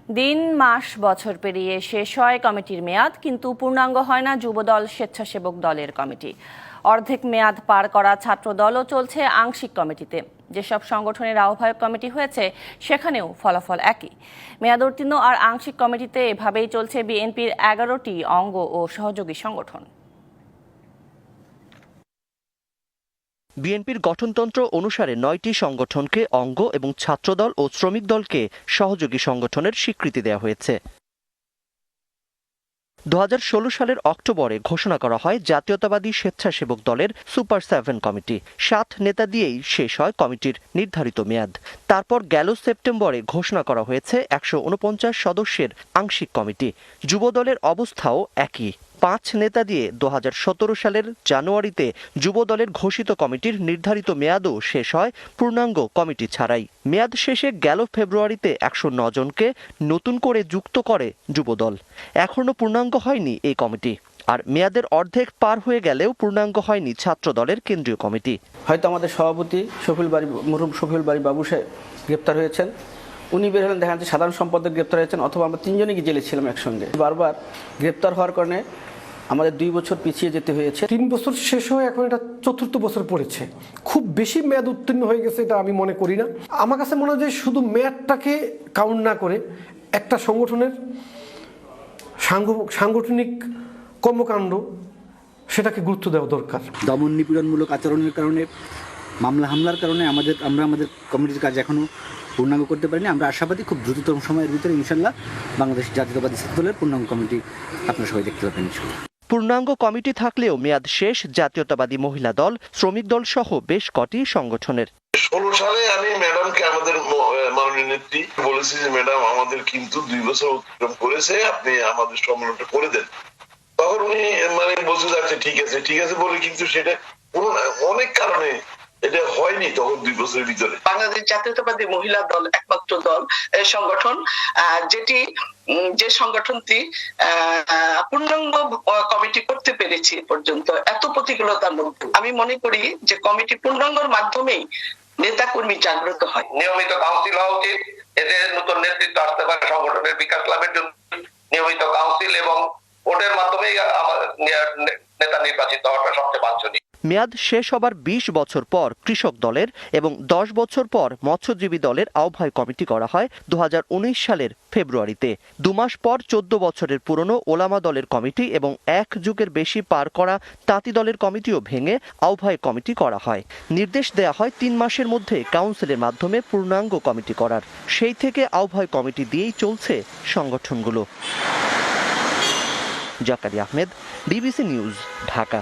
দিন মাস বছর পেরিয়ে শেষ হয় কমিটির মেয়াদ, কিন্তু পূর্ণাঙ্গ হয় না যুবদল স্বেচ্ছাসেবক দলের কমিটি। অর্ধেক মেয়াদ পার করা ছাত্র দলও চলছে আংশিক কমিটিতে। যেসব সংগঠনের আহ্বায়ক কমিটি হয়েছে সেখানেও ফলাফল একই। মেয়াদ উত্তীর্ণ আর আংশিক কমিটিতে এভাবেই চলছে বিএনপির 11টি অঙ্গ ও সহযোগী সংগঠন। বিএনপির গঠনতন্ত্র অনুসারে 9টি সংগঠনকে অঙ্গ এবং ছাত্রদল ও শ্রমিক দলকে সহযোগী সংগঠনের স্বীকৃতি দেওয়া হয়েছে। 2016 সালের অক্টোবরে ঘোষণা করা হয় জাতীয়তাবাদী স্বেচ্ছাসেবক দলের সুপার 7 কমিটি। 7 নেতা দিয়েই শেষ হয় কমিটির নির্ধারিত মেয়াদ। তারপর গেল সেপ্টেম্বরে ঘোষণা করা হয়েছে 149 সদস্যের আংশিক কমিটি। যুবদলের অবস্থাও একই। 5 নেতা দিয়ে 2017 সালের জানুয়ারিতে যুবদলের ঘোষিত কমিটির নির্ধারিত মেয়াদও শেষ হয় পূর্ণাঙ্গ কমিটি ছাড়াই। মেয়াদ শেষে গেল ফেব্রুয়ারিতে 109 জনকে নতুন করে যুক্ত করে যুবদল। এখনো পূর্ণাঙ্গ হয়নি এই কমিটি। আর মেয়াদের অর্ধেক পার হয়ে গেলেও পূর্ণাঙ্গ হয়নি ছাত্র দলের কেন্দ্রীয় কমিটি। হয়তো আমাদের সভাপতি মরহুম শফিউল বারী বাবু সাহেব গ্রেপ্তার হয়েছেন, উনি বের হলেন, দেখা যাচ্ছে সাধারণ সম্পাদক গ্রেপ্তার হয়েছেন, অথবা আমরা 3 জনই জেলে ছিলাম একসঙ্গে। বারবার গ্রেপ্তার হওয়ার কারণে আমাদের 2 বছর পিছিয়ে যেতে হয়েছে। 3 বছর শেষ হয়ে এখন এটা 4র্থ বছর পড়েছে। খুব বেশি মেয়াদ উত্তীর্ণ হয়ে গেছে এটা আমি মনে করি না। আমার কাছে মনে হয় যে শুধু মেয়াদটাকে কাউন্ট না করে একটা সংগঠনের সাংগঠনিক কর্মকাণ্ড সেটাকে গুরুত্ব দেওয়া দরকার। দমন নিপীড়নমূলক আচরণের কারণে, মামলা হামলার কারণে আমরা আমাদের কমিটির কাজ এখনো পূর্ণাঙ্গ করতে পারিনি। আমরা আশাবাদী খুব দ্রুততম সময়ের ভিতরে ইনশাল্লাহ বাংলাদেশ জাতীয়তাবাদী ছাত্র দলের পূর্ণাঙ্গ কমিটি আপনারা সবাই দেখতে পাবেন। পূর্ণাঙ্গ কমিটি থাকলেও মেয়াদ শেষ জাতীয়তাবাদী মহিলা দল, শ্রমিক দল সহ বেশ কটি সংগঠনের। 16 সালে আমি ম্যাডামকে, আমাদের মাননীয় নেত্রী বলেছি যে ম্যাডাম আমাদের কিন্তু 2 বছর অতিক্রম করেছে, আপনি আমাদের সম্মেলনটা করে দেন। তখন উনি বলতে যাচ্ছে ঠিক আছে বলে, কিন্তু সেটা অনেক কারণে এটা হয়নি। তখন 2 বছরের ভিতরে বাংলাদেশ জাতীয়তাবাদী মহিলা দল একমাত্র দল সংগঠন যে সংগঠনটি পূর্ণাঙ্গ কমিটি করতে পেরেছে পর্যন্ত। এত প্রতিকূলতার মধ্যে আমি মনে করি যে কমিটি পূর্ণাঙ্গের মাধ্যমেই নেতা কর্মী জাগ্রত হয়। নিয়মিত কাউন্সিল হওয়া উচিত, এতে নতুন নেতৃত্ব আসতে পারে সংগঠনের বিকাশ লাভের জন্য। নিয়মিত কাউন্সিল এবং ভোটের মাধ্যমেই নেতা নির্বাচিত হওয়াটা সবচেয়ে বাঞ্ছনীয়। মেয়াদ শেষ হবার 20 বছর পর কৃষক দলের এবং 10 বছর পর মৎস্যজীবী দলের আহ্বায়ক কমিটি করা হয় 2019 সালের ফেব্রুয়ারিতে। 2 মাস পর 14 বছরের পুরনো ওলামা দলের কমিটি এবং 1 যুগের বেশি পার করা তাঁতি দলের কমিটিও ভেঙে আহ্বায়ক কমিটি করা হয়। নির্দেশ দেয়া হয় 3 মাসের মধ্যে কাউন্সিলের মাধ্যমে পূর্ণাঙ্গ কমিটি করার। সেই থেকে আহ্বায়ক কমিটি দিয়েই চলছে সংগঠনগুলো। Zakaria Ahmed, BBC news, Dhaka.